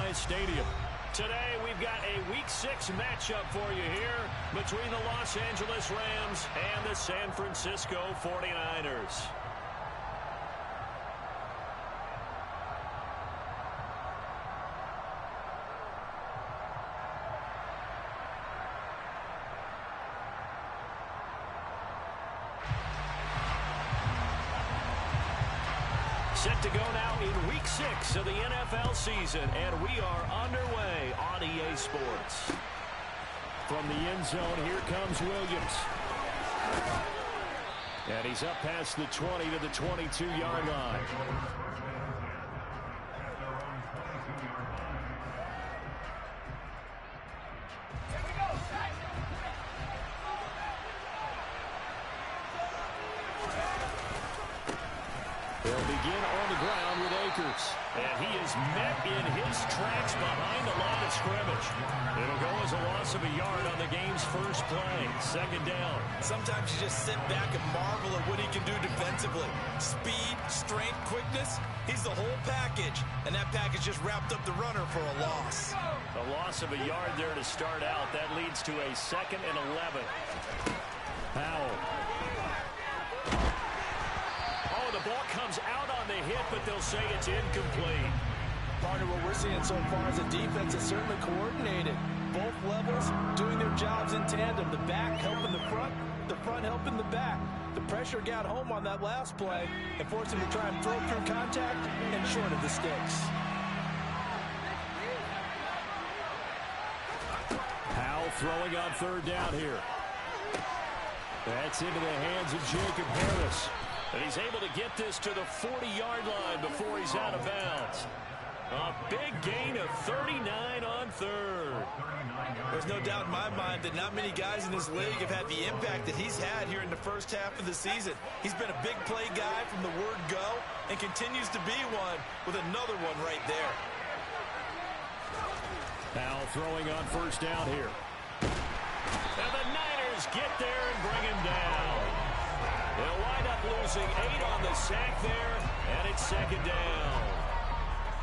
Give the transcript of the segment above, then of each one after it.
MetLife Stadium. Today, we've got a Week 6 matchup for you here between the Los Angeles Rams and the San Francisco 49ers. Set to go now in Week 6 of the NFL season, and we are underway on EA Sports. From the end zone, here comes Williams. And he's up past the 20 to the 22-yard line. They'll begin on the ground with Akers. And he is met in his tracks behind the line of scrimmage. It'll go as a loss of a yard on the game's first play. Second down. Sometimes you just sit back and marvel at what he can do defensively. Speed, strength, quickness. He's the whole package. And that package just wrapped up the runner for a loss. A loss of a yard there to start out. That leads to a 2nd and 11. Powell. The ball comes out on the hit, but they'll say it's incomplete. Partner, what we're seeing so far is the defense is certainly coordinated. Both levels doing their jobs in tandem. The back helping the front helping the back. The pressure got home on that last play and forced him to try and throw through contact and short of the sticks. Powell throwing on 3rd down here. That's into the hands of Jacob Harris. And he's able to get this to the 40-yard line before he's out of bounds. A big gain of 39 on 3rd. There's no doubt in my mind that not many guys in this league have had the impact that he's had here in the first half of the season. He's been a big play guy from the word go and continues to be one with another one right there. Powell throwing on 1st down here. And the Niners get there and bring him down. They'll wind up losing 8 on the sack there, and it's 2nd down.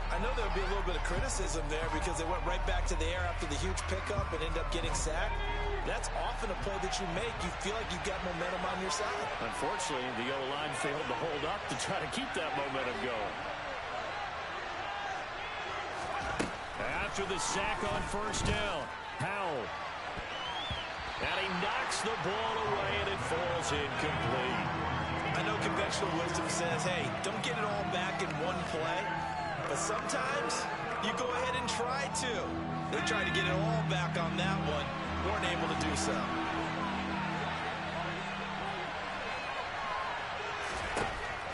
I know there'll be a little bit of criticism there because they went right back to the air after the huge pickup and end up getting sacked. That's often a play that you make. You feel like you've got momentum on your side. Unfortunately, the O-line failed to hold up to try to keep that momentum going. After the sack on 1st down, Powell. And he knocks the ball away, and it falls incomplete. I know conventional wisdom says, hey, don't get it all back in one play. But sometimes you go ahead and try to. They tried to get it all back on that one. Weren't able to do so.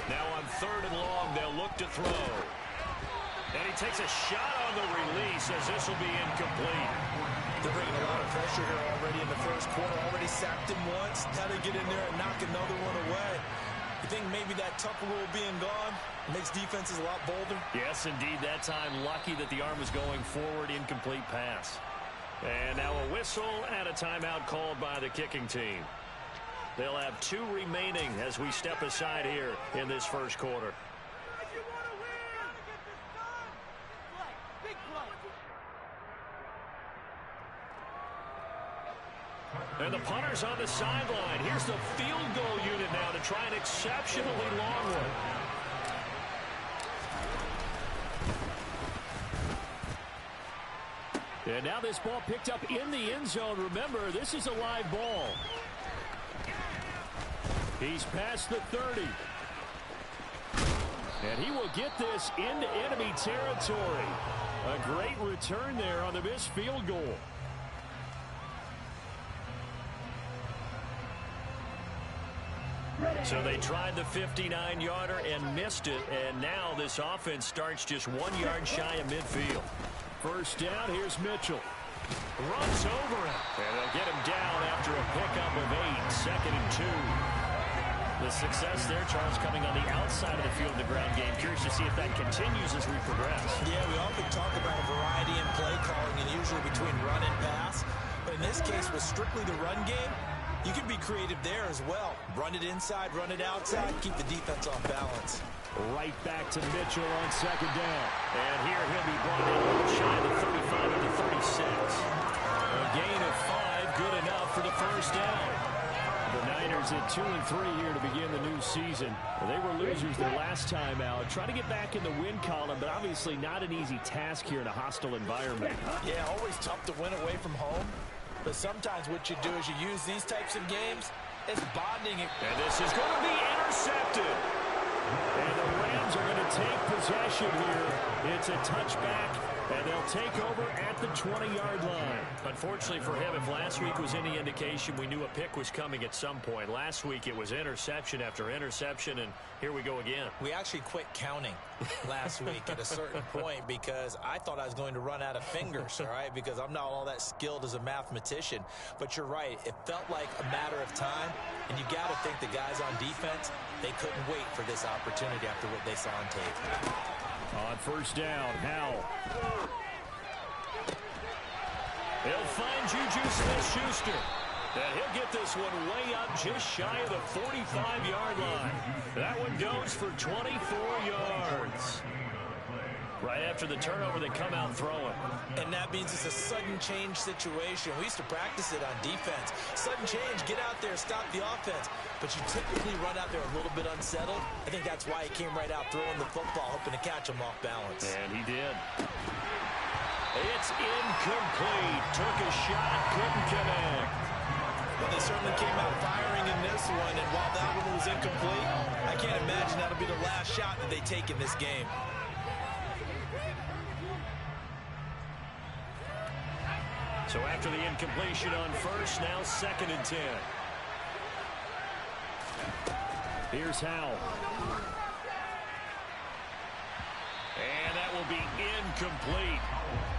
Now on 3rd and long, they'll look to throw. And he takes a shot on the release as this will be incomplete. They're bringing a lot of pressure here already in the first quarter. Already sacked him once. Now they get in there and knock another one away. You think maybe that Tucker rule being gone makes defenses a lot bolder? Yes, indeed. That time, lucky that the arm was going forward. Incomplete pass. And now a whistle and a timeout called by the kicking team. They'll have 2 remaining as we step aside here in this first quarter. And the punter's on the sideline. Here's the field goal unit now to try an exceptionally long one. And now this ball picked up in the end zone. Remember, this is a live ball. He's past the 30. And he will get this into enemy territory. A great return there on the missed field goal. So they tried the 59-yarder and missed it, and now this offense starts just 1 yard shy of midfield. First down, here's Mitchell. Runs over him, and they'll get him down after a pickup of 8, 2nd and 2. The success there, Charles, coming on the outside of the field in the ground game. Curious to see if that continues as we progress. Yeah, we often talk about a variety in play calling and usually between run and pass. But in this case, with strictly the run game, you can be creative there as well. Run it inside, run it outside, keep the defense off balance. Right back to Mitchell on 2nd down. And here he'll be brought in shy of 2-3 here to begin the new season. Well, they were losers their last time out. Try to get back in the win column, but obviously not an easy task here in a hostile environment. Yeah, always tough to win away from home. But sometimes what you do is you use these types of games as bonding. And this is going to be intercepted. And the Rams are going to take possession here. It's a touchback, and they'll take over at the 20-yard line. Unfortunately for him, if last week was any indication, we knew a pick was coming at some point. Last week it was interception after interception, and here we go again. We actually quit counting last week at a certain point because I thought I was going to run out of fingers, all right, because I'm not all that skilled as a mathematician. But you're right. It felt like a matter of time, and you got to think the guys on defense, they couldn't wait for this opportunity after what they saw on tape. On first down, Howell. He'll find Juju Smith-Schuster. And he'll get this one way up just shy of the 45-yard line. That one goes for 24 yards. Right after the turnover, they come out throwing. And that means it's a sudden change situation. We used to practice it on defense. Sudden change, get out there, stop the offense. But you typically run out there a little bit unsettled. I think that's why he came right out throwing the football, hoping to catch him off balance. And he did. It's incomplete. Took a shot, couldn't connect. Well, they certainly came out firing in this one, and while that one was incomplete, I can't imagine that'll be the last shot that they take in this game. So after the incompletion on first, now 2nd and 10. Here's Howell. And that will be incomplete.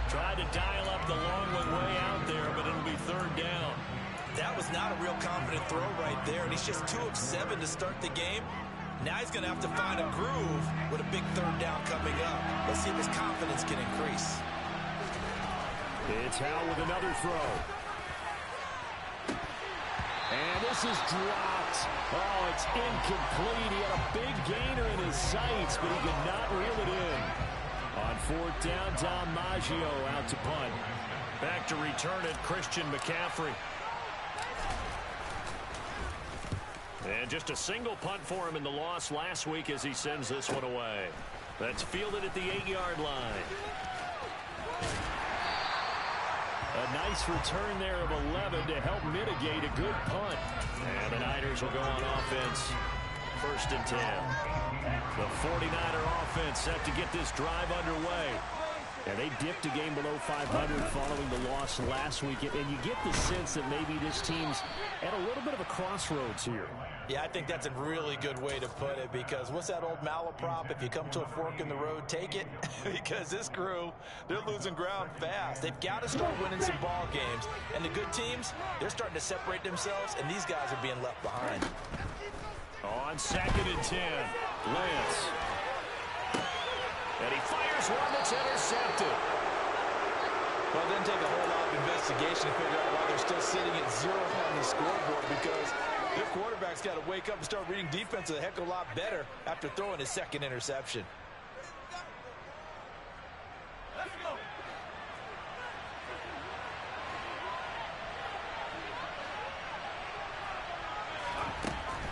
Tried to dial up the long one way out there, but it'll be 3rd down. That was not a real confident throw right there, and he's just 2 of 7 to start the game. Now he's going to have to find a groove with a big 3rd down coming up. Let's see if his confidence can increase. It's Howell with another throw. And this is dropped. Oh, it's incomplete. He had a big gainer in his sights, but he could not reel it in. On 4th down, Dom Maggio out to punt. Back to return it, Christian McCaffrey. And just a single punt for him in the loss last week as he sends this one away. That's fielded at the 8-yard line. A nice return there of 11 to help mitigate a good punt. And the Niners will go on offense. 1st and 10. The 49er offense set to get this drive underway. And they dipped a game below 500 following the loss last week. And you get the sense that maybe this team's at a little bit of a crossroads here. Yeah, I think that's a really good way to put it, because what's that old malaprop? If you come to a fork in the road, take it. Because this crew, they're losing ground fast. They've got to start winning some ball games. And the good teams, they're starting to separate themselves, and these guys are being left behind. On 2nd and 10, Lance. And he fires one that's intercepted. Well, it didn't take a whole lot of investigation to figure out why they're still sitting at 0 on the scoreboard, because their quarterback's got to wake up and start reading defense a heck of a lot better after throwing his 2nd interception.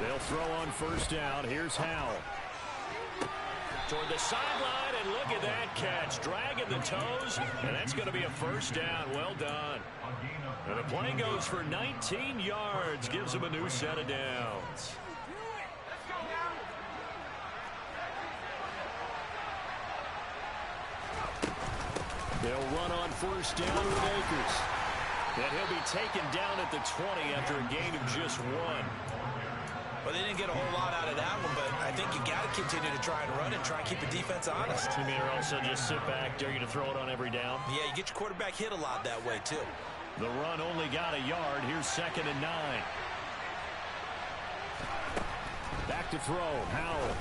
They'll throw on 1st down. Here's Howell. Toward the sideline, and look at that catch. Dragging the toes, and that's going to be a 1st down. Well done. And the play goes for 19 yards. Gives them a new set of downs. They'll run on 1st down with Akers. And he'll be taken down at the 20 after a gain of just 1. Well, they didn't get a whole lot out of that one, but I think you got to continue to try and run and try and keep the defense honest. You mean, or also just sit back, dare you to throw it on every down? Yeah, you get your quarterback hit a lot that way, too. The run only got a yard. Here's 2nd and 9. Back to throw. Howell.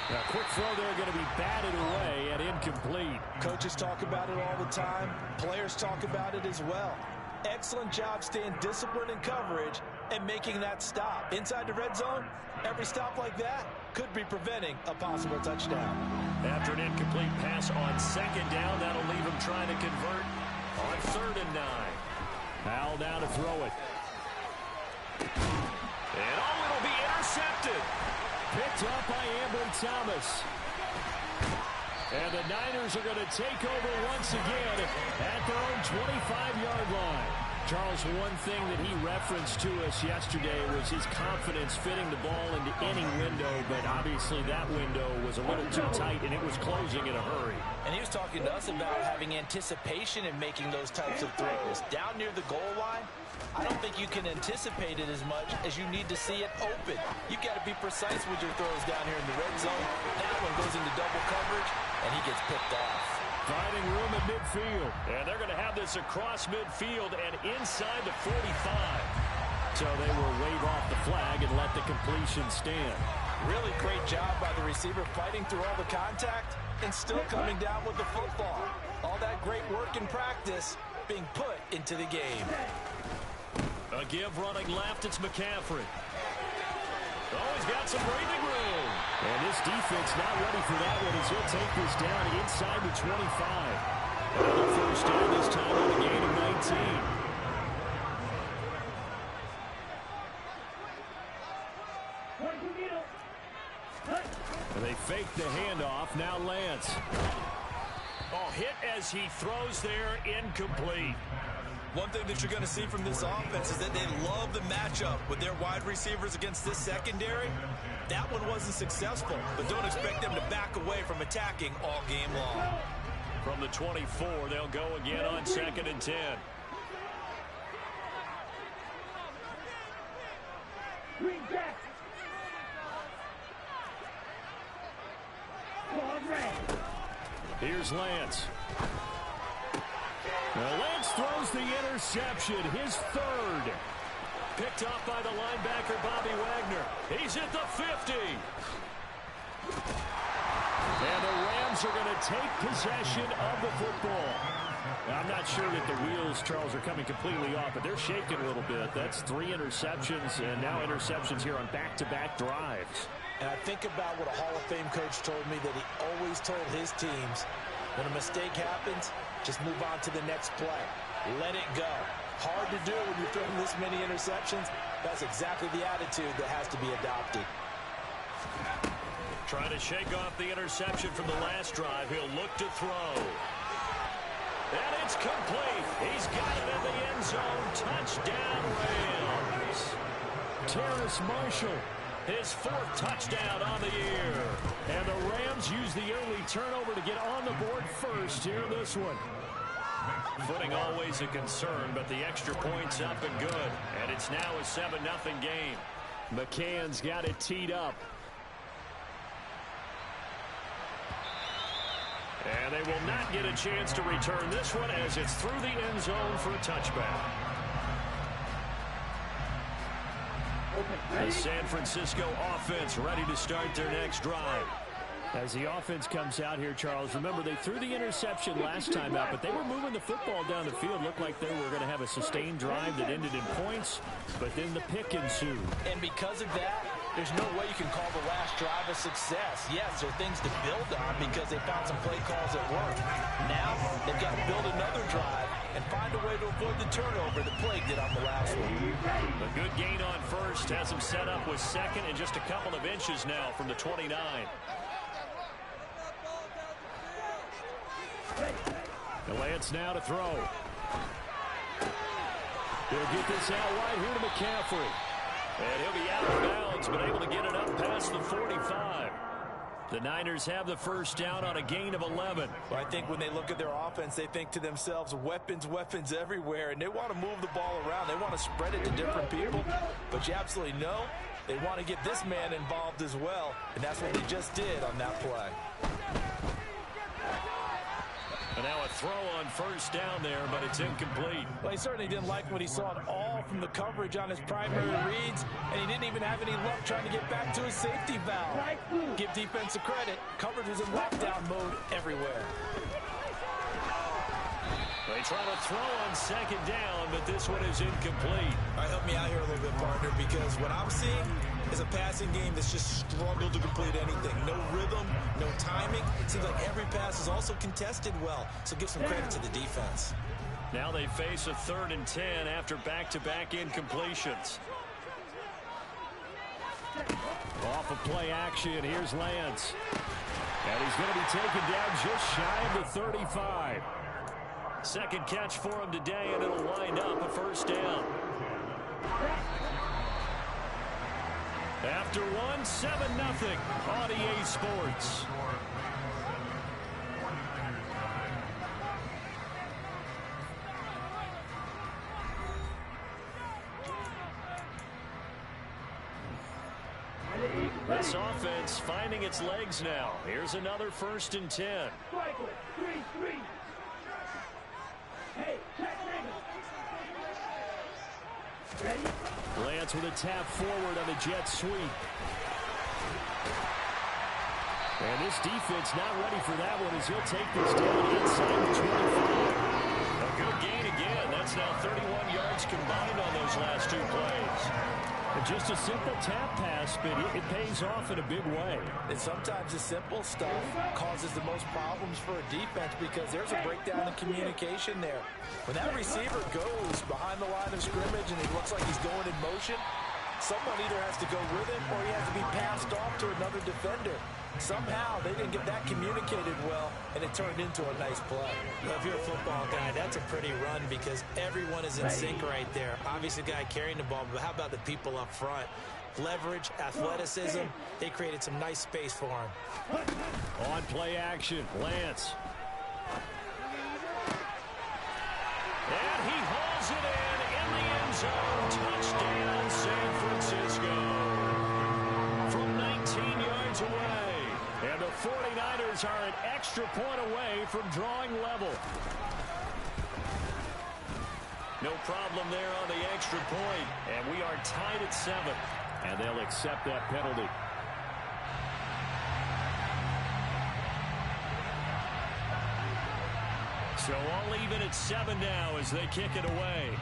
A quick throw there, going to be batted away and incomplete. Coaches talk about it all the time. Players talk about it as well. Excellent job staying disciplined in coverage and making that stop. Inside the red zone, every stop like that could be preventing a possible touchdown. After an incomplete pass on 2nd down, that'll leave him trying to convert on 3rd and 9. Howell now to throw it. And it'll be intercepted. Picked up by Ambry Thomas. And the Niners are going to take over once again at their own 25-yard line. Charles, one thing that he referenced to us yesterday was his confidence fitting the ball into any window, but obviously that window was a little too tight, and it was closing in a hurry. And he was talking to us about having anticipation in making those types of throws. Down near the goal line, I don't think you can anticipate it as much as you need to see it open. You've got to be precise with your throws down here in the red zone. That one goes into double coverage, and he gets picked off. Finding room at midfield. And they're going to have this across midfield and inside the 45. So they will wave off the flag and let the completion stand. Really great job by the receiver fighting through all the contact and still coming down with the football. All that great work in practice being put into the game. A give running left, it's McCaffrey. Oh, he's got some breathing room. And this defense not ready for that one as he'll take this down inside the 25. Another first down this time on a gain of 19. And they fake the handoff. Now Lance. Oh, hit as he throws there, incomplete. One thing that you're going to see from this offense is that they love the matchup with their wide receivers against this secondary. That one wasn't successful, but don't expect them to back away from attacking all game long. From the 24, they'll go again on 2nd and 10. Here's Lance. Now Lance throws the interception, his third. Picked off by the linebacker, Bobby Wagner. He's at the 50. And the Rams are going to take possession of the football. Now, I'm not sure that the wheels, Charles, are coming completely off, but they're shaking a little bit. That's 3 interceptions, and now interceptions here on back-to-back drives. And I think about what a Hall of Fame coach told me, that he always told his teams, when a mistake happens, just move on to the next play. Let it go. Hard to do when you're throwing this many interceptions. That's exactly the attitude that has to be adopted. Trying to shake off the interception from the last drive. He'll look to throw. And it's complete. He's got it in the end zone. Touchdown, Rams. Terrace Marshall, his 4th touchdown on the year. And the Rams use the early turnover to get on the board first here in this one. Footing always a concern, but the extra point's up and good. And it's now a 7-0 game. McCann's got it teed up. And they will not get a chance to return this one as it's through the end zone for a touchback. The San Francisco offense ready to start their next drive. As the offense comes out here, Charles, remember they threw the interception last time out, but they were moving the football down the field. Looked like they were going to have a sustained drive that ended in points, but then the pick ensued. And because of that, there's no way you can call the last drive a success. Yes, there are things to build on because they found some play calls that work. Now, they've got to build another drive and find a way to avoid the turnover that plagued it on the last one. A good gain on first has him set up with 2nd and just a couple of inches now from the 29. The Lance now to throw. He'll get this out wide here to McCaffrey. And he'll be out of bounds, but able to get it up past the 45. The Niners have the first down on a gain of 11. Well, I think when they look at their offense, they think to themselves, weapons, weapons everywhere, and they want to move the ball around. They want to spread it to different people, but you absolutely know they want to get this man involved as well, and that's what they just did on that play. And now a throw on first down there, but it's incomplete. Well, he certainly didn't like what he saw at all from the coverage on his primary reads, and he didn't even have any luck trying to get back to his safety valve. Give defense a credit. Coverage was in lockdown mode everywhere. They try to throw on 2nd down, but this one is incomplete. All right, help me out here a little bit, partner, because what I'm seeing is a passing game that's just struggled to complete anything. No rhythm, no timing. It seems like every pass is also contested well, so give some credit to the defense. Now they face a 3rd and 10 after back-to-back incompletions. Off of play action, here's Lance. And he's going to be taken down just shy of the 35. Second catch for him today, and it'll wind up a first down. After one, 7-0 on EA Sports. This offense finding its legs now. Here's another 1st and 10. Lance with a tap forward on the jet sweep. And this defense not ready for that one as he'll take this down inside the 25. A good gain again. That's now 31 yards combined on those last 2 plays. And just a simple tap pass, but it pays off in a big way. And sometimes the simple stuff causes the most problems for a defense because there's a breakdown in communication there. When that receiver goes behind the line of scrimmage and it looks like he's going in motion, someone either has to go with him or he has to be passed off to another defender. Somehow they didn't get that communicated well, and it turned into a nice play. Well, if you're a football guy, that's a pretty run because everyone is in sync right there. Obviously, the guy carrying the ball, but how about the people up front? Leverage, athleticism, they created some nice space for him. On play action, Lance. And he hauls it in the end zone. Touchdown, San Francisco. From 19 yards away. And the 49ers are an extra point away from drawing level. No problem there on the extra point. And we are tied at 7. And they'll accept that penalty. So all even at 7 now as they kick it away.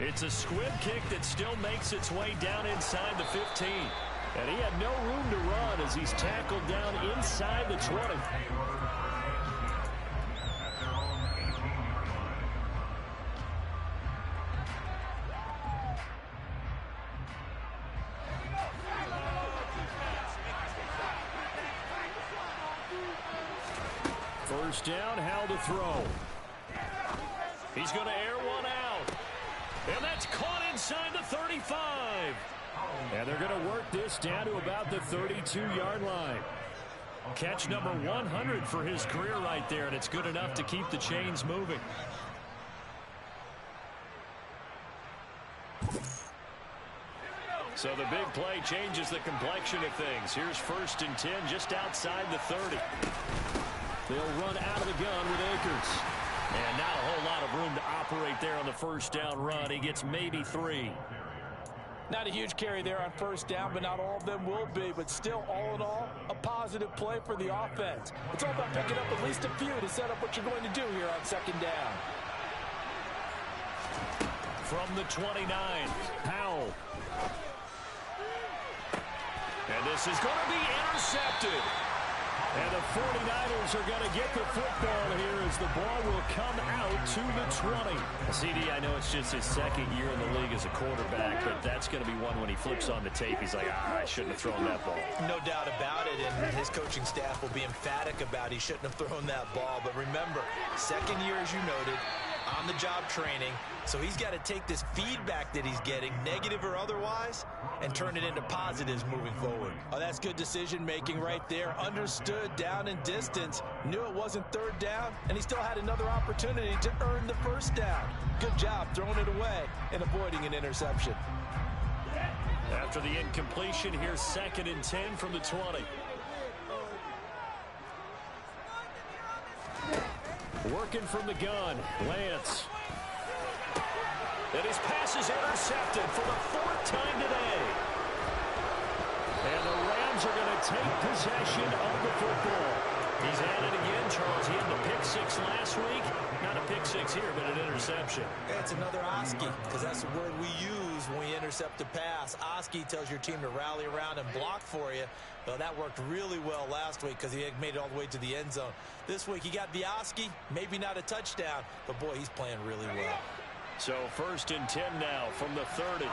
It's a squib kick that still makes its way down inside the 15. And he had no room to run as he's tackled down inside the 20. First down, how to throw. He's going to air one out. And that's caught inside the 35. And they're going to work this down to about the 32-yard line. Catch number 100 for his career right there, and it's good enough to keep the chains moving. So the big play changes the complexion of things. Here's 1st and 10 just outside the 30. They'll run out of the gun with Akers. And not a whole lot of room to operate there on the first down run. He gets maybe 3. Not a huge carry there on first down, but not all of them will be. But still, all in all, a positive play for the offense. It's all about picking up at least a few to set up what you're going to do here on second down. From the 29, Powell. And this is going to be intercepted. And the 49ers are going to get the football here as the ball will come out to the 20. CD, I know it's just his 2nd year in the league as a quarterback, but that's going to be one when he flips on the tape. He's like, I shouldn't have thrown that ball. No doubt about it, and his coaching staff will be emphatic about he shouldn't have thrown that ball. But remember, 2nd year, as you noted, on-the-job training. So he's got to take this feedback that he's getting, negative or otherwise, and turn it into positives moving forward. Oh, that's good decision-making right there. Understood down and distance, knew it wasn't third down, and he still had another opportunity to earn the first down. Good job throwing it away and avoiding an interception. After the incompletion, here's 2nd and 10 from the 20. Working from the gun, Lance. And his pass is intercepted for the 4th time today. And the Rams are going to take possession of the football. He's at it again, Charles. He had the pick 6 last week. Not a pick 6 here, but an interception. It's another Oski, because that's the word we use when we intercept a pass. Oski tells your team to rally around and block for you. Well, that worked really well last week because he had made it all the way to the end zone. This week he got the Oski, maybe not a touchdown, but boy, he's playing really well. So 1st and 10 now from the 30.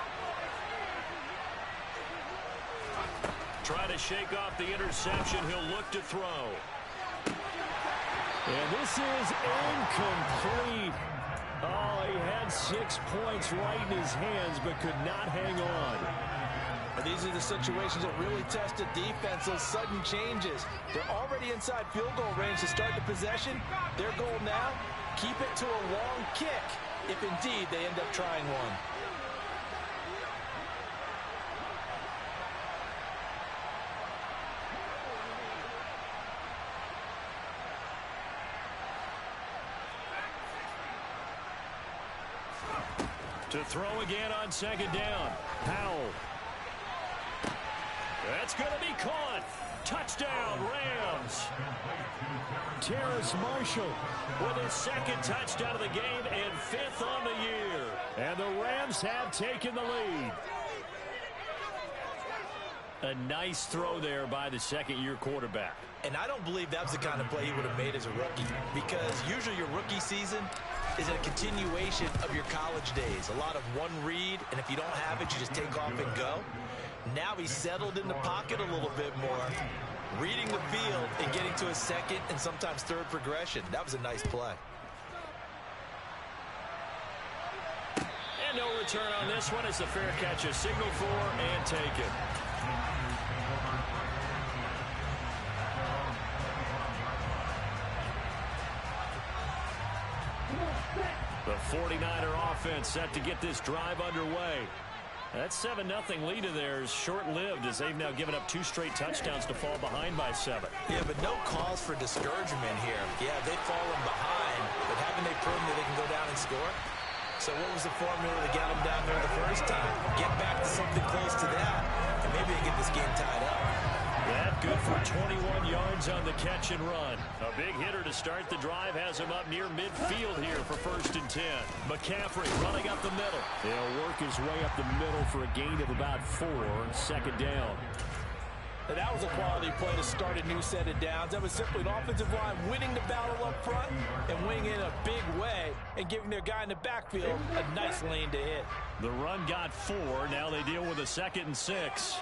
try to shake off the interception. He'll look to throw. And this is incomplete. Oh, he had 6 points right in his hands, but could not hang on. And these are the situations that really test a defense, those sudden changes. They're already inside field goal range to start the possession. Their goal now, keep it to a long kick, if indeed they end up trying one. To throw again on second down. Powell. That's going to be caught. Touchdown, Rams. Terrace Marshall With his second touchdown of the game and 5th on the year. And the Rams have taken the lead. A nice throw there by the second-year quarterback. And I don't believe that was the kind of play he would have made as a rookie, because usually your rookie season is a continuation of your college days. A lot of one read, and if you don't have it, you just take off and go. Now he's settled in the pocket a little bit more, reading the field and getting to a second and sometimes third progression. That was a nice play. And no return on this one. It's a fair catch, a signal for, and taken. The 49er offense set to get this drive underway. That 7-0 lead of theirs short-lived as they've now given up 2 straight touchdowns to fall behind by 7. Yeah, but no cause for discouragement here. Yeah, they've fallen behind, but haven't they proven that they can go down and score? So what was the formula to get them down there the first time? Get back to something close to that, and maybe they get this game tied up. That good for 21 yards on the catch and run. A big hitter to start the drive has him up near midfield here for 1st and 10. McCaffrey running up the middle. He'll work his way up the middle for a gain of about 4, 2nd down. And that was a quality play to start a new set of downs. That was simply an offensive line winning the battle up front and winning in a big way and giving their guy in the backfield a nice lane to hit. The run got 4. Now they deal with a 2nd and 6.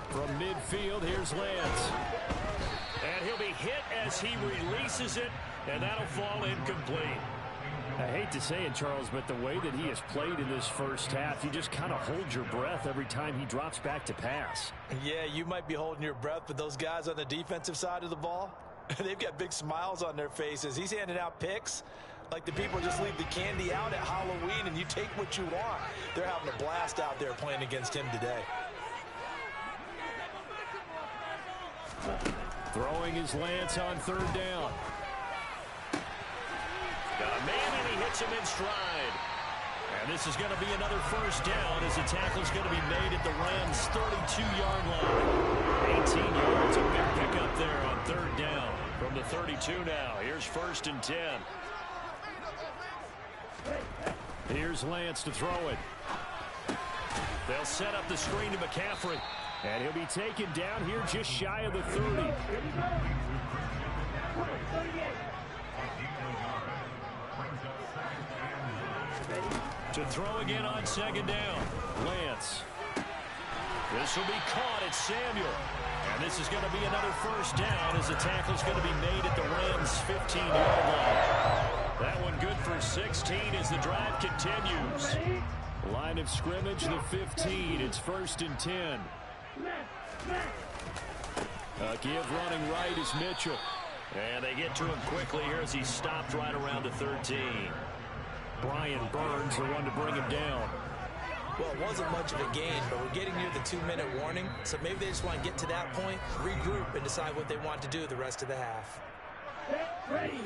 From midfield, here's Lance. And he'll be hit as he releases it, and that'll fall incomplete. I hate to say it, Charles, but the way that he has played in this first half, you just kind of hold your breath every time he drops back to pass. Yeah, you might be holding your breath, but those guys on the defensive side of the ball, they've got big smiles on their faces. He's handing out picks like the people just leave the candy out at Halloween and you take what you want. They're having a blast out there playing against him today. Throwing his Lance on 3rd down. Got a man, and he hits him in stride. And this is going to be another 1st down as the tackle's going to be made at the Rams' 32-yard line. 18 yards, a big pickup there on 3rd down. From the 32 now, here's 1st and 10. Here's Lance to throw it. They'll set up the screen to McCaffrey. And he'll be taken down here just shy of the 30. To throw again on 2nd down. Lance. This will be caught at Samuel. And this is going to be another 1st down as the tackle's going to be made at the Rams' 15-yard line. That one good for 16 as the drive continues. Line of scrimmage, the 15. It's 1st and 10. Give running right is Mitchell. And they get to him quickly here as he stopped right around the 13. Brian Burns, the one to bring him down. Well, it wasn't much of a gain, but we're getting near the 2-minute warning, so maybe they just want to get to that point, regroup, and decide what they want to do the rest of the half. Ready.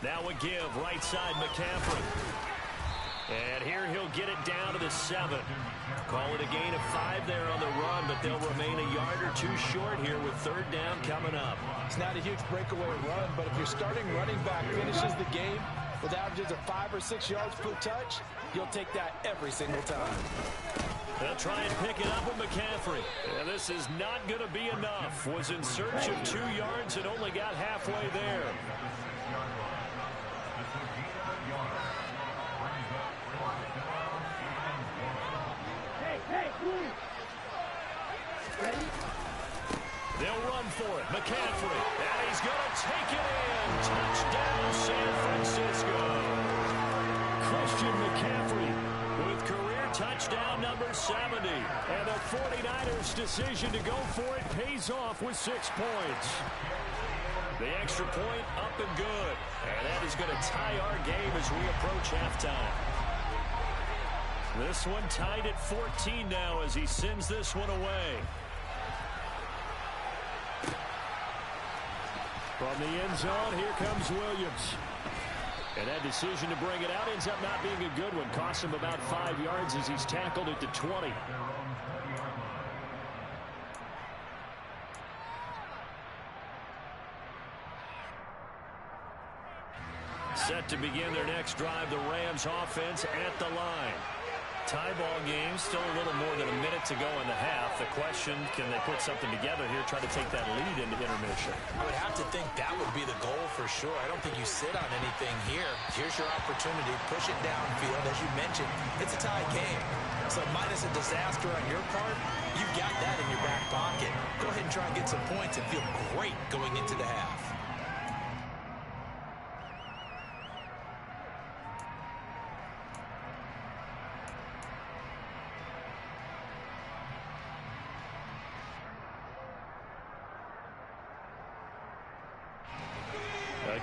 Now a give, right side McCaffrey. And here he'll get it down to the 7. Call it a gain of 5 there on the run, but they'll remain a yard or 2 short here with 3rd down coming up. It's not a huge breakaway run, but if your starting running back finishes the game with averages of 5 or 6 yards per touch, you'll take that every single time. They'll try and pick it up with McCaffrey. And this is not going to be enough. Was in search of 2 yards and only got halfway there. They'll run for it. McCaffrey. And he's going to take it in. Touchdown, San Francisco. Christian McCaffrey with career touchdown number 70. And the 49ers' decision to go for it pays off with 6 points. The extra point up and good. And that is going to tie our game as we approach halftime. This one tied at 14 now as he sends this one away. From the end zone, here comes Williams. And that decision to bring it out ends up not being a good one. Costs him about 5 yards as he's tackled at the 20. Set to begin their next drive, the Rams offense at the line. Tie ball game, still a little more than a minute to go in the half. The question, can they put something together here, try to take that lead into intermission? I would have to think that would be the goal for sure. I don't think you sit on anything here. Here's your opportunity. Push it downfield. As you mentioned, it's a tie game. So minus a disaster on your part, you've got that in your back pocket. Go ahead and try and get some points and feel great going into the half.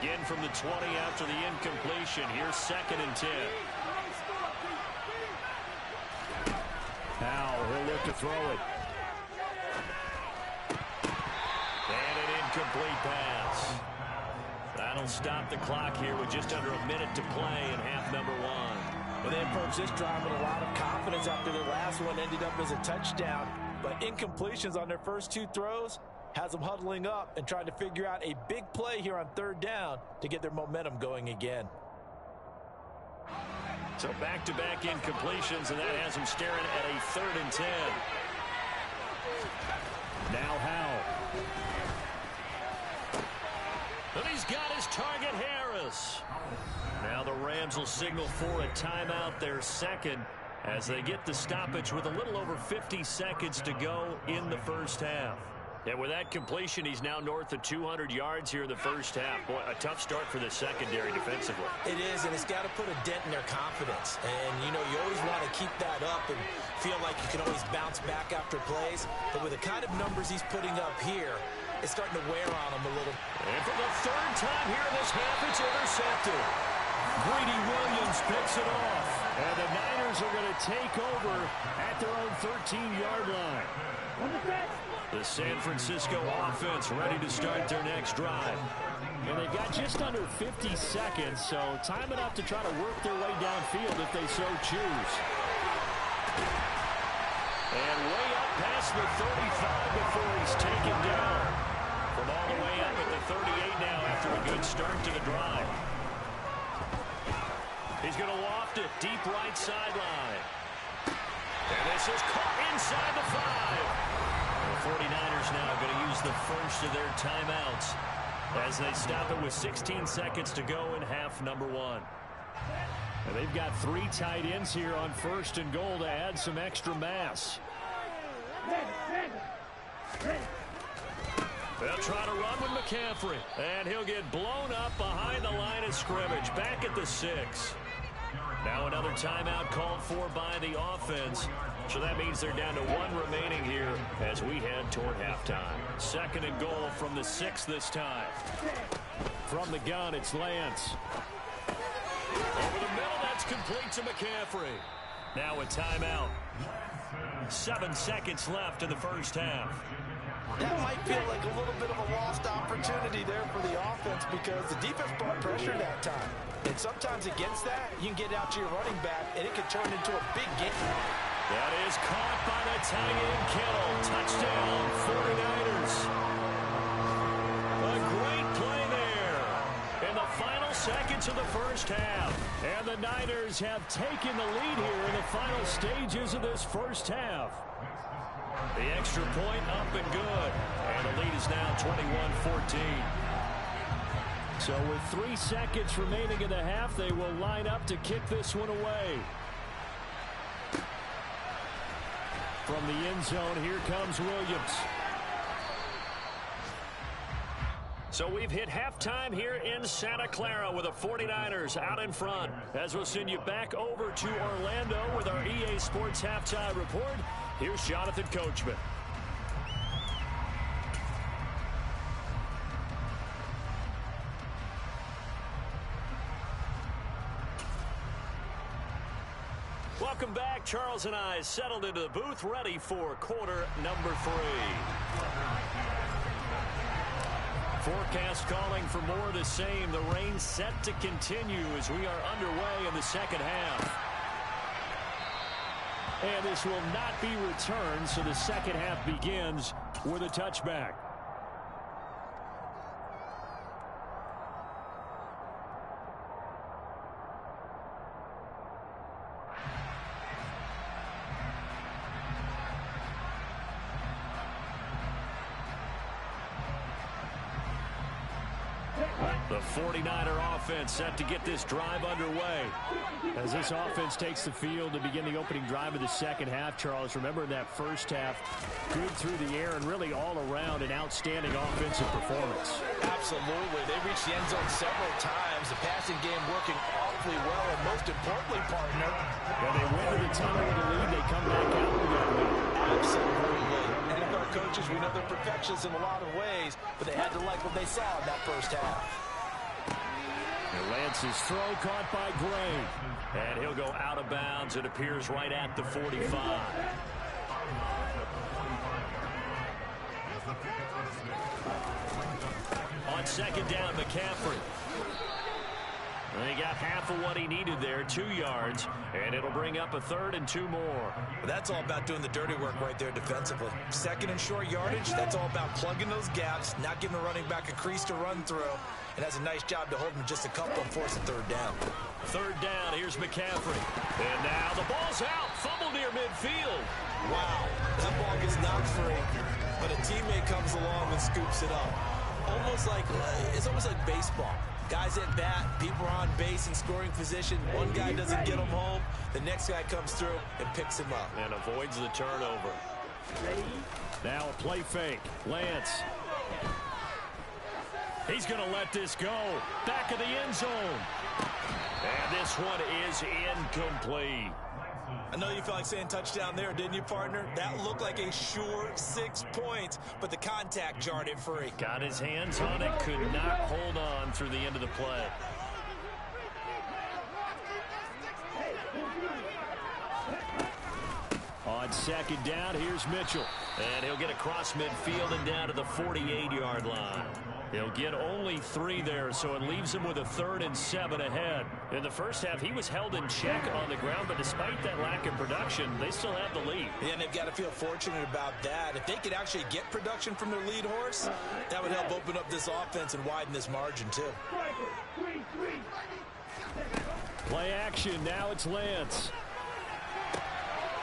Again from the 20 after the incompletion. Here's 2nd and 10. Now he'll look to throw it. And an incomplete pass. That'll stop the clock here with just under a minute to play in half number 1. Well, they approached this drive with a lot of confidence after their last one ended up as a touchdown. But incompletions on their first 2 throws has them huddling up and trying to figure out a big play here on 3rd down to get their momentum going again. So back-to-back incompletions, and that has them staring at a 3rd and 10. Now Howe. And he's got his target, Harris. Now the Rams will signal for a timeout, their 2nd, as they get the stoppage with a little over 50 seconds to go in the first half. And with that completion, he's now north of 200 yards here in the first half. Boy, a tough start for the secondary defensively. It is, and it's got to put a dent in their confidence. And, you know, you always want to keep that up and feel like you can always bounce back after plays. But with the kind of numbers he's putting up here, it's starting to wear on him a little. And for the 3rd time here in this half, it's intercepted. Greedy Williams picks it off. And the Niners are going to take over at their own 13-yard line. The San Francisco offense ready to start their next drive. And they've got just under 50 seconds, so time enough to try to work their way downfield if they so choose. And way up past the 35 before he's taken down. From all the way up at the 38 now after a good start to the drive. He's going to loft it deep right sideline. And this is caught inside the 5. The 49ers now going to use the first of their timeouts as they stop it with 16 seconds to go in half number 1. And they've got 3 tight ends here on 1st and goal to add some extra mass. They'll try to run with McCaffrey, and he'll get blown up behind the line of scrimmage, back at the 6. Now another timeout called for by the offense. So that means they're down to 1 remaining here as we head toward halftime. 2nd and goal from the 6 this time. From the gun, it's Lance. Over the middle, that's complete to McCaffrey. Now a timeout. 7 seconds left in the first half. That might feel like a little bit of a lost opportunity there for the offense because the defense brought pressure that time. And sometimes against that, you can get out to your running back, and it can turn into a big game. That is caught by the tight end, Kittle. Touchdown, 49ers. A great play there. In the final seconds minutes of the first half. And the Niners have taken the lead here in the final stages of this first half. The extra point up and good. And the lead is now 21-14. So with 3 seconds remaining in the half, they will line up to kick this one away. From the end zone, here comes Williams. So we've hit halftime here in Santa Clara with the 49ers out in front. As we'll send you back over to Orlando with our EA Sports Halftime Report, here's Jonathan Coachman. Welcome back. Charles and I settled into the booth, ready for quarter number 3. Forecast calling for more of the same. The rain set to continue as we are underway in the second half. And this will not be returned, so the second half begins with a touchback. The 49er offense set to get this drive underway. As this offense takes the field to begin the opening drive of the second half, Charles, remember in that first half, good through the air and really all around an outstanding offensive performance. Absolutely. They reached the end zone several times. The passing game working awfully well, and most importantly, partner, when they went to the tunnel with the lead, they come back out with that lead. Absolutely. NFL coaches, we know they're perfectionists in a lot of ways, but they had to like what they saw in that first half. And Lance's throw caught by Gray. And he'll go out of bounds. It appears right at the 45. On second down, McCaffrey. And he got half of what he needed there, 2 yards, and it'll bring up a 3rd and 2 more. That's all about doing the dirty work right there defensively. Second and short yardage, that's all about plugging those gaps, not giving the running back a crease to run through, and has a nice job to hold him just a couple and force a 3rd down. 3rd down, here's McCaffrey. And now the ball's out, fumble near midfield. Wow, that ball gets knocked free, but a teammate comes along and scoops it up. It's almost like baseball. Guys at bat, people are on base in scoring position. One guy doesn't get him home. The next guy comes through and picks him up. And avoids the turnover. Now a play fake. Lance. He's going to let this go. Back of the end zone. And this one is incomplete. I know you felt like saying touchdown there, didn't you, partner? That looked like a sure 6 points, but the contact jarred it free. Got his hands on it, could not hold on through the end of the play. On second down, here's Mitchell. And he'll get across midfield and down to the 48-yard line. He'll get only 3 there, so it leaves him with a 3rd and 7 ahead. In the first half, he was held in check on the ground, but despite that lack of production, they still have the lead. Yeah, and they've got to feel fortunate about that. If they could actually get production from their lead horse, that would help open up this offense and widen this margin, too. Play action, now it's Lance.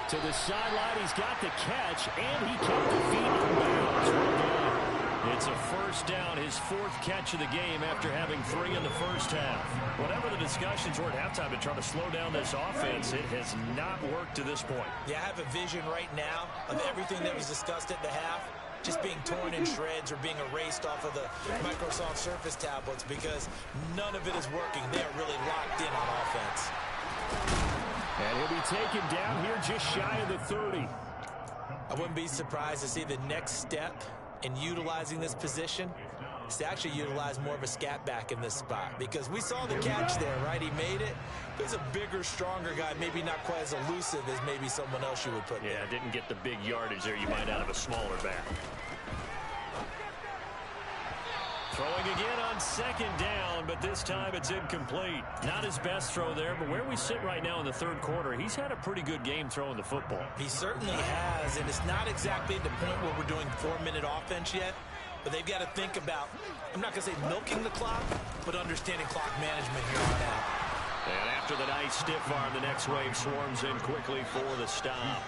To the sideline, he's got the catch, and he kept the feet in bounds. Well done. It's a first down, his 4th catch of the game after having 3 in the first half. Whatever the discussions were at halftime to try to slow down this offense, it has not worked to this point. Yeah, I have a vision right now of everything that was discussed at the half just being torn in shreds or being erased off of the Microsoft Surface tablets because none of it is working. They are really locked in on offense. And he'll be taken down here just shy of the 30. I wouldn't be surprised to see the next step in utilizing this position is to actually utilize more of a scat back in this spot because we saw the catch there, right? He made it. He's a bigger, stronger guy, maybe not quite as elusive as maybe someone else you would put there. Yeah, didn't get the big yardage there you might out of a smaller back. Throwing again on second down, but this time it's incomplete. Not his best throw there, but where we sit right now in the 3rd quarter, he's had a pretty good game throwing the football. He certainly has, and it's not exactly at the point where we're doing 4-minute offense yet, But they've got to think about, I'm not going to say milking the clock, but understanding clock management here on out. And after the nice stiff arm, the next wave swarms in quickly for the stop.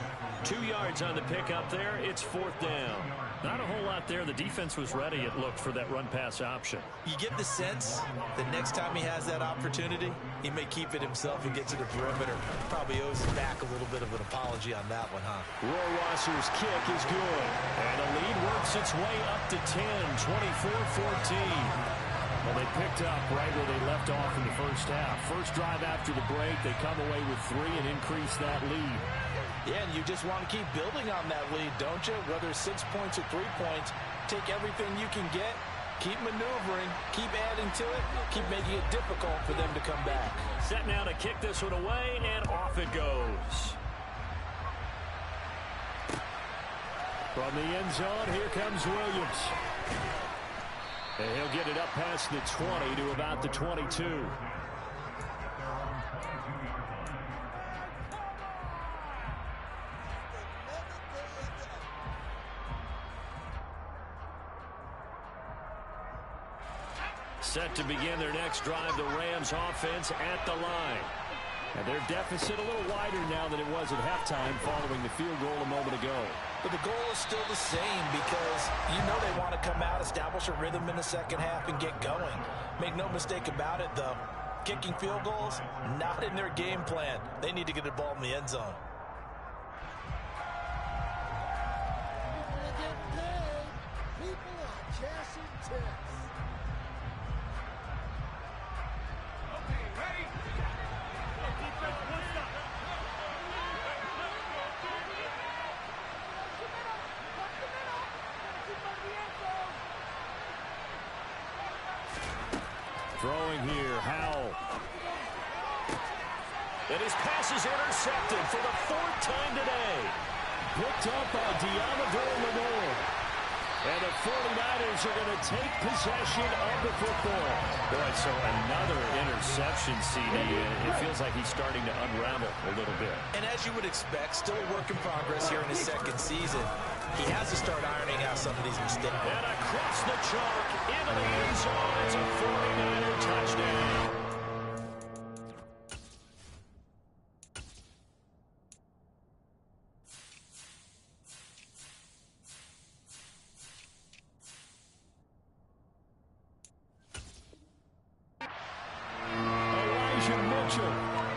2 yards on the pickup there. It's 4th down. Not a whole lot there. The defense was ready, it looked, for that run-pass option. You get the sense the next time he has that opportunity, he may keep it himself and get to the perimeter. Probably owes his back a little bit of an apology on that one, huh? Rohrwasser's kick is good. And the lead works its way up to 10, 24-14. Well, they picked up right where they left off in the first half. First drive after the break, they come away with 3 and increase that lead. Yeah, and you just want to keep building on that lead, don't you? Whether it's 6 points or 3 points, take everything you can get, keep maneuvering, keep adding to it, keep making it difficult for them to come back. Set now to kick this one away, and off it goes. From the end zone, here comes Williams. And he'll get it up past the 20 to about the 22. Set to begin their next drive, the Rams offense at the line. And their deficit a little wider now than it was at halftime following the field goal a moment ago. But the goal is still the same because you know they want to come out, establish a rhythm in the second half, and get going. Make no mistake about it, though. Kicking field goals, not in their game plan. They need to get the ball in the end zone. People are cashing tips. Throwing here, Howell. And his pass is intercepted for the 4th time today. Picked up by Diamador Lenore. And the 49ers are going to take possession of the football. Boy, so another interception, CD. It feels like he's starting to unravel a little bit. And as you would expect, still a work in progress here in his second season. He has to start ironing out some of these mistakes. And across the chalk, into the end zone. It's a 49er touchdown.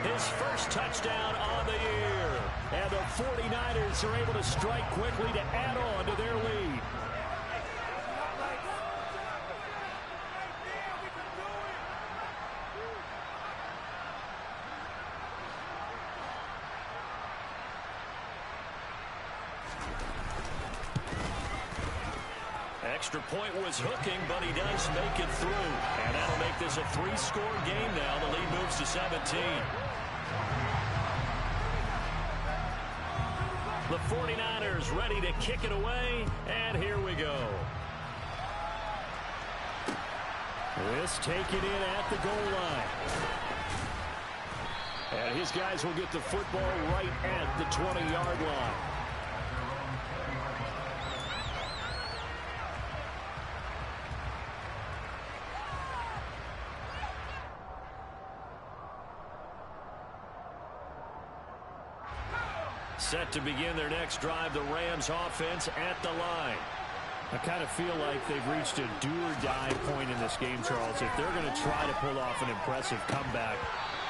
His first touchdown on the year. And the 49ers are able to strike quickly to add on to their lead. Extra point was hooking, but he does make it through. And that'll make this a 3-score game now. The lead moves to 17. The 49ers ready to kick it away, and here we go. This taken in at the goal line. And his guys will get the football right at the 20-yard line. Set to begin their next drive, the Rams offense at the line. I kind of feel like they've reached a do-or-die point in this game, Charles. If they're going to try to pull off an impressive comeback,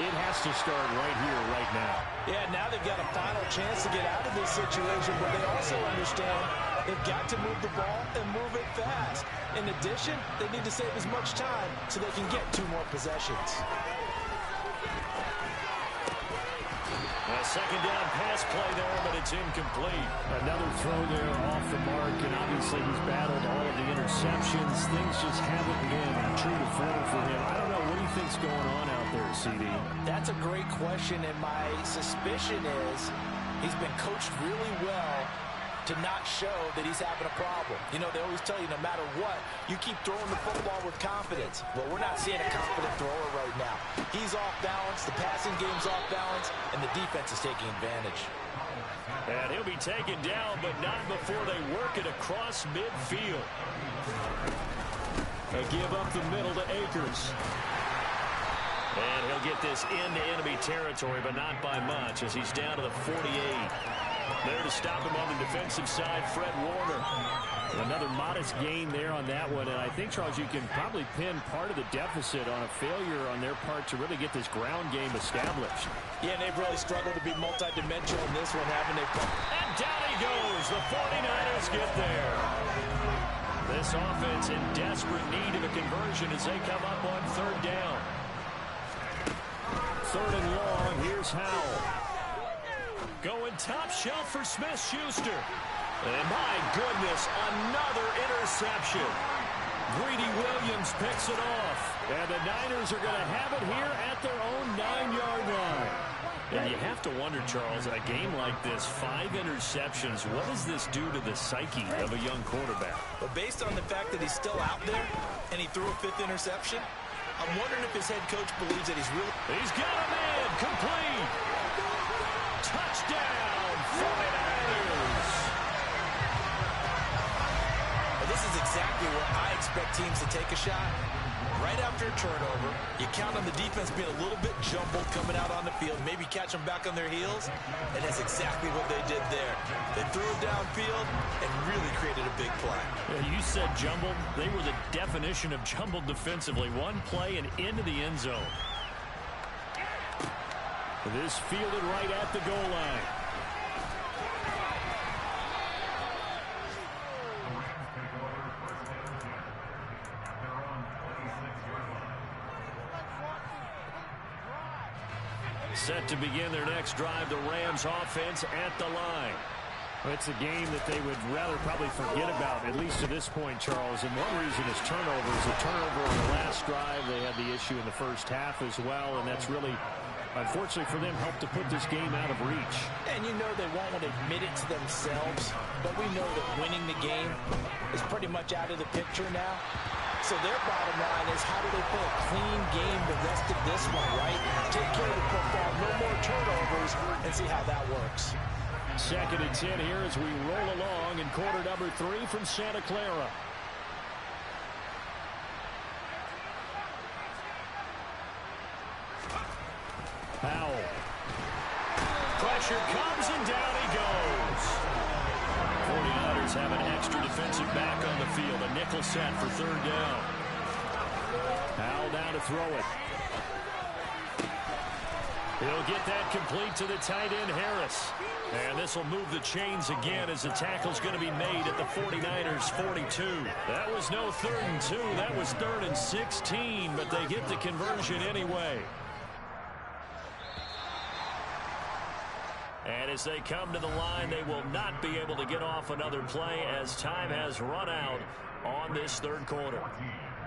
it has to start right here, right now. Yeah, now they've got a final chance to get out of this situation, but they also understand they've got to move the ball and move it fast. In addition, they need to save as much time so they can get 2 more possessions. A second down pass play there, but it's incomplete. Another throw there off the mark, and obviously he's battled all of the interceptions. Things just haven't been true to form for him. I don't know. What do you think's going on out there, CD? That's a great question, and my suspicion is he's been coached really well to not show that he's having a problem. You know, they always tell you no matter what, you keep throwing the football with confidence. Well, we're not seeing a confident thrower right now. He's off balance, the passing game's off balance, and the defense is taking advantage. And he'll be taken down, but not before they work it across midfield. A give up the middle to Akers. And he'll get this into enemy territory, but not by much, as he's down to the 48. There to stop him on the defensive side, Fred Warner. Another modest gain there on that one, and I think, Charles, you can probably pin part of the deficit on a failure on their part to really get this ground game established. Yeah, and they've really struggled to be multidimensional in this one, haven't they? And down he goes. The 49ers get there. This offense in desperate need of a conversion as they come up on third down. Third and long. Here's Howell. Going top shelf for Smith-Schuster. And my goodness, another interception. Greedy Williams picks it off. And the Niners are going to have it here at their own 9-yard line. And you have to wonder, Charles, in a game like this, 5 interceptions, what does this do to the psyche of a young quarterback? But based on the fact that he's still out there and he threw a 5th interception, I'm wondering if his head coach believes that he's really... He's got a man, complete. Touchdown, 49ers. This is exactly where I expect teams to take a shot. Right after a turnover, you count on the defense being a little bit jumbled coming out on the field, maybe catch them back on their heels, and that's exactly what they did there. They threw it downfield and really created a big play. You said jumbled. They were the definition of jumbled defensively. One play and into the end zone. This fielded right at the goal line. Set to begin their next drive, the Rams offense at the line. It's a game that they would rather probably forget about, at least to this point, Charles. And one reason is turnovers. A turnover on the last drive. They had the issue in the first half as well, and that's really, unfortunately for them, helped to put this game out of reach. And you know they won't admit it to themselves, but we know that winning the game is pretty much out of the picture now. So their bottom line is, how do they play a clean game the rest of this one, right? Take care of the football, no more turnovers, and see how that works. 2nd and 10 here as we roll along in quarter number 3 from Santa Clara. Howell. Pressure comes and down he goes. 49ers have an extra defensive back on the field. A nickel set for third down. Howell down to throw it. He'll get that complete to the tight end, Harris. And this will move the chains again as the tackle's going to be made at the 49ers' 42. That was no 3rd and 2. That was 3rd and 16, but they get the conversion anyway. And as they come to the line, they will not be able to get off another play as time has run out on this third quarter.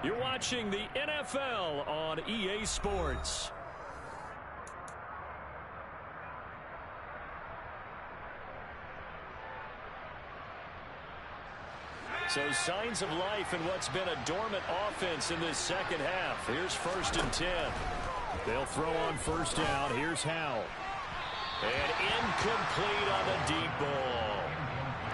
You're watching the NFL on EA Sports. So signs of life in what's been a dormant offense in this second half. Here's 1st and 10. They'll throw on first down. Here's Howell. And incomplete on the deep ball.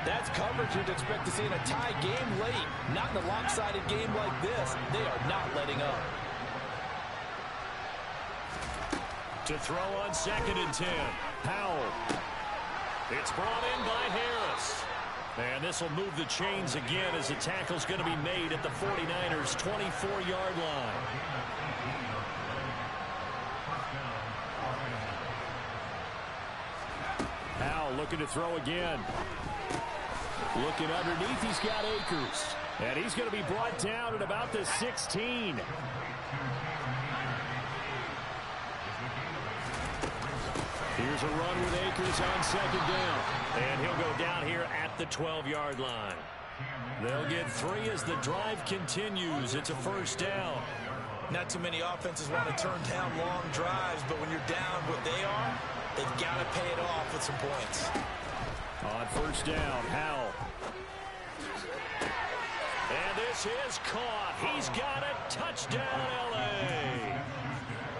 That's coverage you'd expect to see in a tie game late. Not in a lopsided game like this. They are not letting up. To throw on 2nd and 10. Howell. It's brought in by Harris. And this will move the chains again as the tackle's going to be made at the 49ers' 24-yard line. Howell looking to throw again. Looking underneath, he's got Akers. And he's going to be brought down at about the 16. Here's a run with Akers on 2nd down. And he'll go down here at the 12-yard line. They'll get 3 as the drive continues. It's a first down. Not too many offenses want to turn down long drives, but when you're down what they are, they've got to pay it off with some points. On first down, Howell. And this is caught. He's got a touchdown, L.A.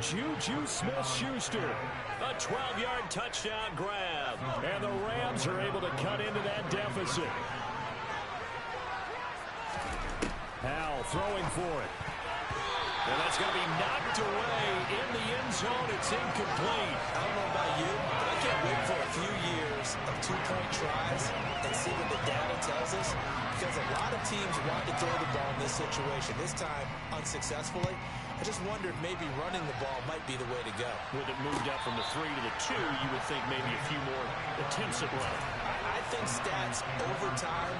Juju Smith-Schuster. A 12-yard touchdown grab. down. And the Rams are able to cut into that deficit. Howell throwing for it. And that's going to be knocked away in the end zone. It's incomplete. I don't know about you, but I can't wait for a few years of two-point tries and see what the data tells us. Because a lot of teams want to throw the ball in this situation. This time, unsuccessfully. I just wonder if maybe running the ball might be the way to go. With it moved up from the 3 to the 2, you would think maybe a few more attempts at running. I think stats over time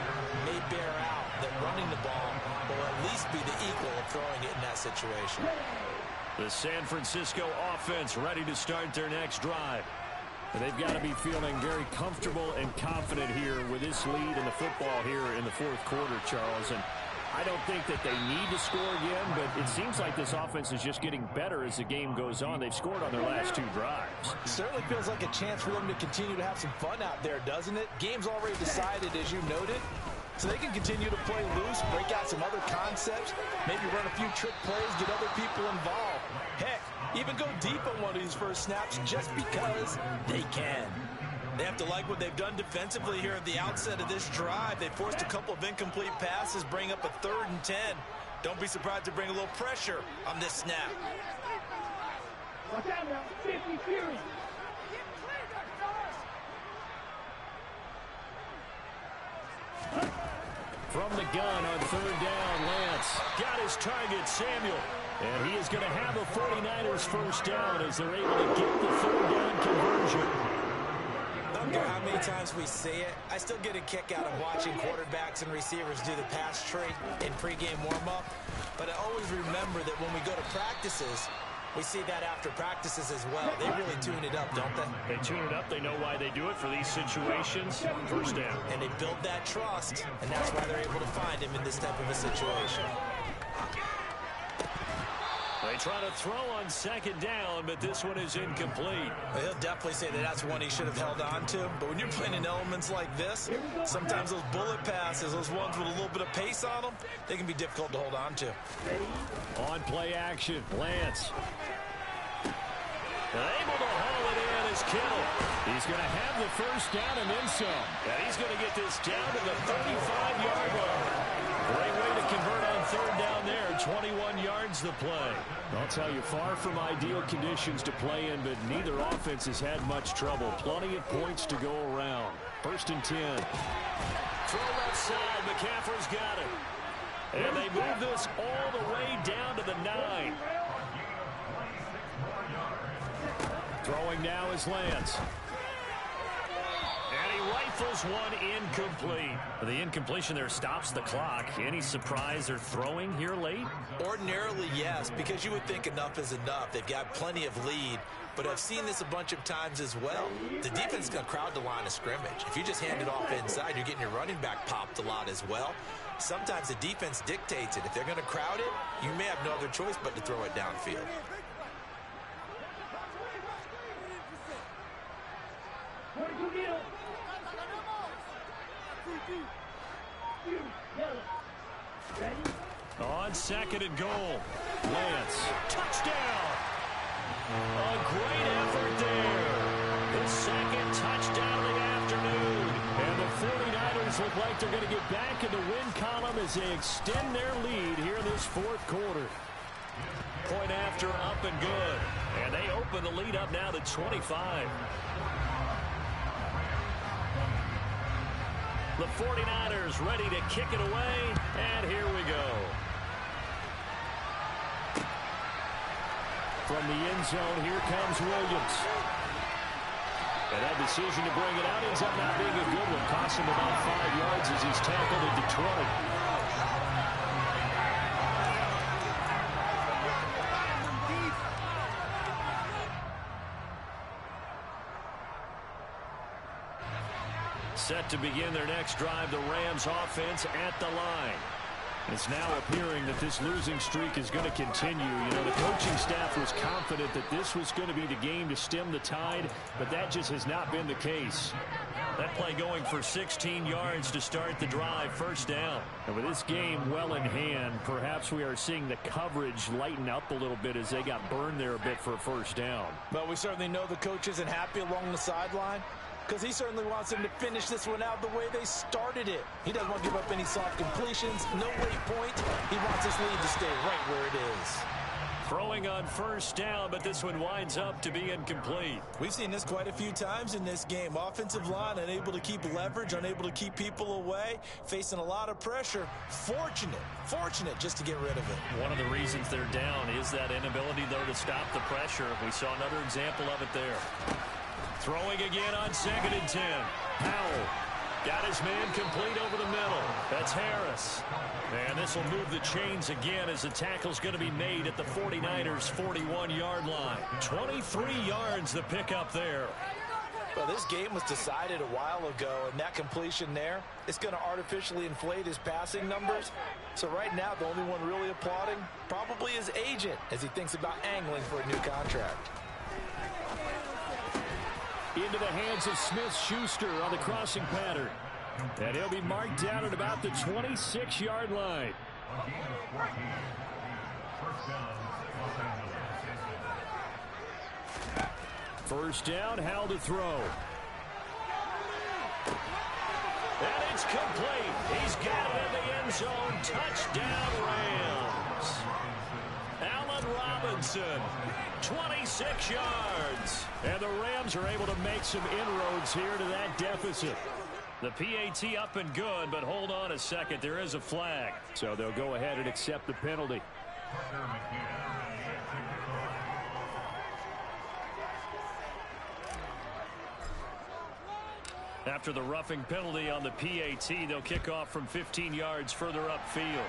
may bear out that running the ball will at least be the equal of throwing it in that situation. The San Francisco offense ready to start their next drive. And they've got to be feeling very comfortable and confident here with this lead in the football here in the fourth quarter, Charles. And I don't think that they need to score again, but it seems like this offense is just getting better as the game goes on. They've scored on their last 2 drives. It certainly feels like a chance for them to continue to have some fun out there, doesn't it? Game's already decided, as you noted. So they can continue to play loose, break out some other concepts, maybe run a few trick plays, get other people involved. Heck, even go deep on one of these first snaps just because they can. They have to like what they've done defensively here at the outset of this drive. They forced a couple of incomplete passes, bring up a 3rd and 10. Don't be surprised to bring a little pressure on this snap. Watch out now, 50 Fury. From the gun on 3rd down, Lance got his target, Samuel. And he is going to have a 49ers first down as they're able to get the 3rd down conversion. I don't care how many times we see it, I still get a kick out of watching quarterbacks and receivers do the pass tree in pregame warm-up. But I always remember that when we go to practices, we see that after practices as well. They really tune it up, don't they? They tune it up. They know why they do it for these situations. First down. And they build that trust, and that's why they're able to find him in this type of a situation. They try to throw on 2nd down, but this one is incomplete. Well, he'll definitely say that that's one he should have held on to. But when you're playing in elements like this, sometimes those bullet passes, those ones with a little bit of pace on them, they can be difficult to hold on to. On play action, Lance. Able to haul it in is Kittle. He's going to have the first down and then some. And he's going to get this down to the 35-yard line. Great way to convert on 3rd down there. 21 yards the play. I'll tell you, far from ideal conditions to play in, but neither offense has had much trouble. Plenty of points to go around. 1st and 10. Throw left side. McCaffrey's got it. And they move this all the way down to the 9. Throwing now is Lance. And he rifles one incomplete. The incompletion there stops the clock. Any surprise they're throwing here late? Ordinarily, yes, because you would think enough is enough. They've got plenty of lead. But I've seen this a bunch of times as well. The defense is going to crowd the line of scrimmage. If you just hand it off inside, you're getting your running back popped a lot as well. Sometimes the defense dictates it. If they're going to crowd it, you may have no other choice but to throw it downfield. On 2nd and goal, Lance, touchdown! A great effort there. The 2nd touchdown of the afternoon. And the 49ers look like they're going to get back in the win column as they extend their lead here in this 4th quarter. Point after, up and good. And they open the lead up now to 25. The 49ers ready to kick it away, and here we go. From the end zone, here comes Williams. And that decision to bring it out ends up not being a good one. Costs him about 5 yards as he's tackled into 20. Set to begin their next drive, the Rams offense at the line. It's now appearing that this losing streak is going to continue. You know, the coaching staff was confident that this was going to be the game to stem the tide, but that just has not been the case. That play going for 16 yards to start the drive, 1st down. And with this game well in hand, perhaps we are seeing the coverage lighten up a little bit as they got burned there a bit for a 1st down. But we certainly know the coach isn't happy along the sideline. because he certainly wants them to finish this one out the way they started it. He doesn't want to give up any soft completions, no late points. He wants this lead to stay right where it is. Throwing on first down, but this one winds up to be incomplete. We've seen this quite a few times in this game. Offensive line unable to keep leverage, unable to keep people away, facing a lot of pressure. Fortunate just to get rid of it. One of the reasons they're down is that inability, though, to stop the pressure. We saw another example of it there. Throwing again on 2nd and 10. Powell got his man complete over the middle. That's Harris. And this will move the chains again as the tackle's going to be made at the 49ers' 41-yard line. 23 yards the pickup there. Well, this game was decided a while ago, and that completion there is going to artificially inflate his passing numbers. So right now, the only one really applauding probably his agent as he thinks about angling for a new contract. Into the hands of Smith-Schuster on the crossing pattern. And he'll be marked down at about the 26-yard line. First down, Howell to throw. And it's complete. He's got it in the end zone. Touchdown, Rams. Allen Robinson, 26 yards. And the Rams are able to make some inroads here to that deficit. The PAT up and good, but hold on a second. There is a flag. So they'll go ahead and accept the penalty. After the roughing penalty on the PAT, they'll kick off from 15 yards further upfield.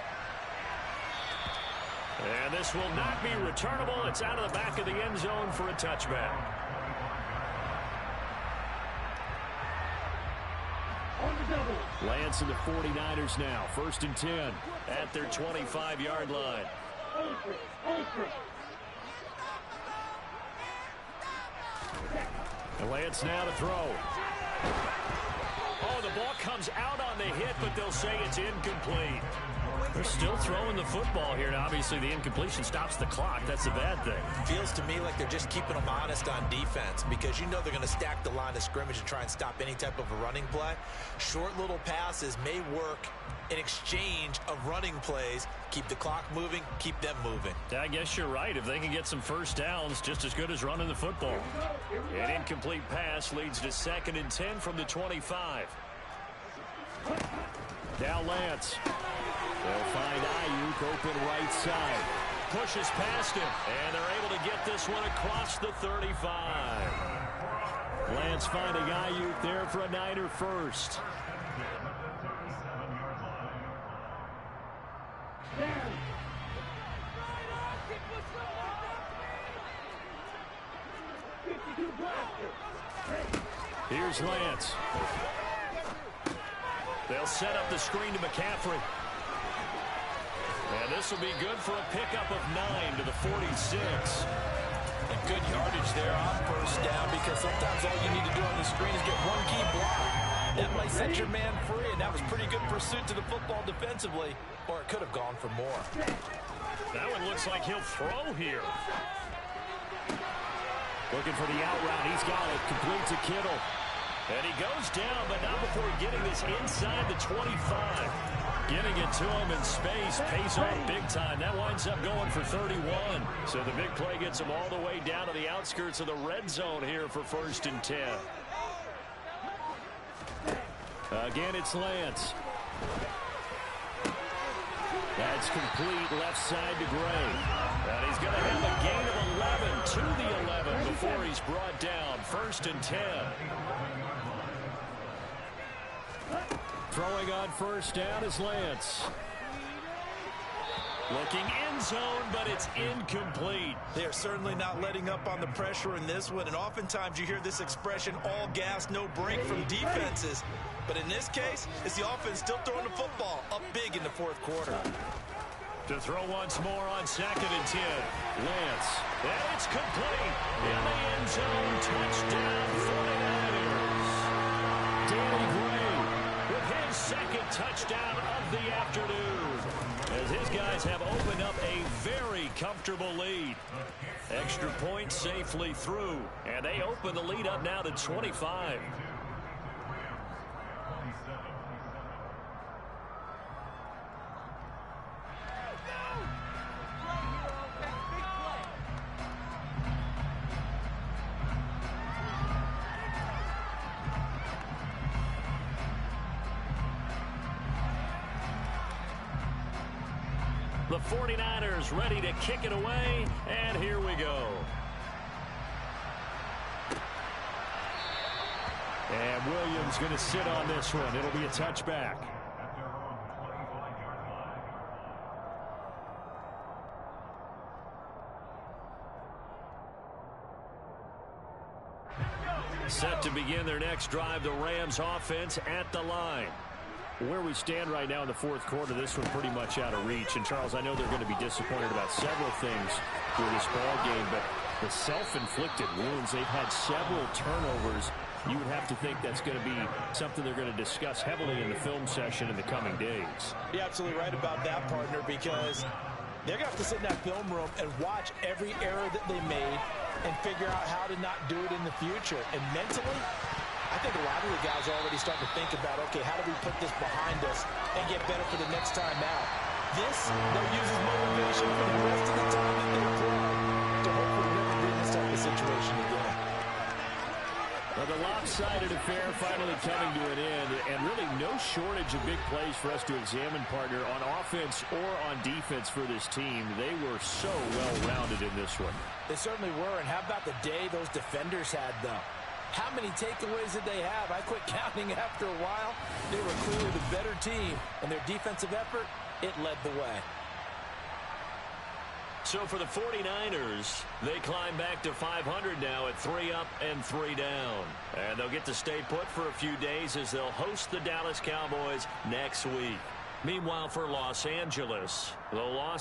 And this will not be returnable. It's out of the back of the end zone for a touchback. Lance and the 49ers now. 1st and 10 at their 25-yard line. And Lance now to throw. Oh, the ball comes out on the hit, but they'll say it's incomplete. They're still throwing the football here. Now, obviously, the incompletion stops the clock. That's a bad thing. Feels to me like they're just keeping them honest on defense because you know they're going to stack the line of scrimmage and try and stop any type of a running play. Short little passes may work in exchange of running plays. Keep the clock moving, keep them moving. I guess you're right. If they can get some first downs, just as good as running the football. An incomplete pass leads to 2nd and 10 from the 25. Now Lance. They'll find Ayuk open right side. Pushes past him, and they're able to get this one across the 35. Lance finding Ayuk there for a Niner first. Here's Lance. They'll set up the screen to McCaffrey. And this will be good for a pickup of 9 to the 46. And good yardage there on first down because sometimes all you need to do on the screen is get one key block. That might set your man free, and that was pretty good pursuit to the football defensively, or it could have gone for more. That one looks like he'll throw here. Looking for the out route. He's got it. Complete to Kittle. And he goes down, but not before getting this inside the 25. Getting it to him in space pays off big time. That winds up going for 31. So the big play gets him all the way down to the outskirts of the red zone here for 1st and 10. Again, it's Lance. That's complete left side to Gray. And he's going to have a gain of 11 to the 11 before he's brought down. 1st and 10. Throwing on first down is Lance. Looking end zone, but it's incomplete. They are certainly not letting up on the pressure in this one, and oftentimes you hear this expression, all gas, no break from defenses. But in this case, it's the offense still throwing the football up big in the 4th quarter. To throw once more on 2nd and 10. Lance. And it's complete. In the end zone, touchdown 49ers. Danny Gray with his 2nd touchdown of the afternoon. As his guys have opened up a very comfortable lead. Extra point safely through. And they open the lead up now to 25. The 49ers ready to kick it away, and here we go. And Williams going to sit on this one. It'll be a touchback. Set to begin their next drive, the Rams offense at the line. Where we stand right now in the fourth quarter, this one pretty much out of reach. And, Charles, I know they're going to be disappointed about several things with this ball game, but the self-inflicted wounds, they've had several turnovers. You would have to think that's going to be something they're going to discuss heavily in the film session in the coming days. You're absolutely right about that, partner, because they're going to have to sit in that film room and watch every error that they made and figure out how to not do it in the future. And mentally, I think a lot of the guys are already starting to think about, okay, how do we put this behind us and get better for the next time out? This, they'll use as motivation for the rest of the time that they play to hopefully never be in this type of situation again. Well, the lopsided affair finally coming to an end, and really no shortage of big plays for us to examine, partner, on offense or on defense for this team. They were so well-rounded in this one. They certainly were, and how about the day those defenders had, though? How many takeaways did they have? I quit counting after a while. They were clearly the better team, and their defensive effort, it led the way. So for the 49ers, they climb back to 500 now at 3 up and 3 down. And they'll get to stay put for a few days as they'll host the Dallas Cowboys next week. Meanwhile, for Los Angeles, the loss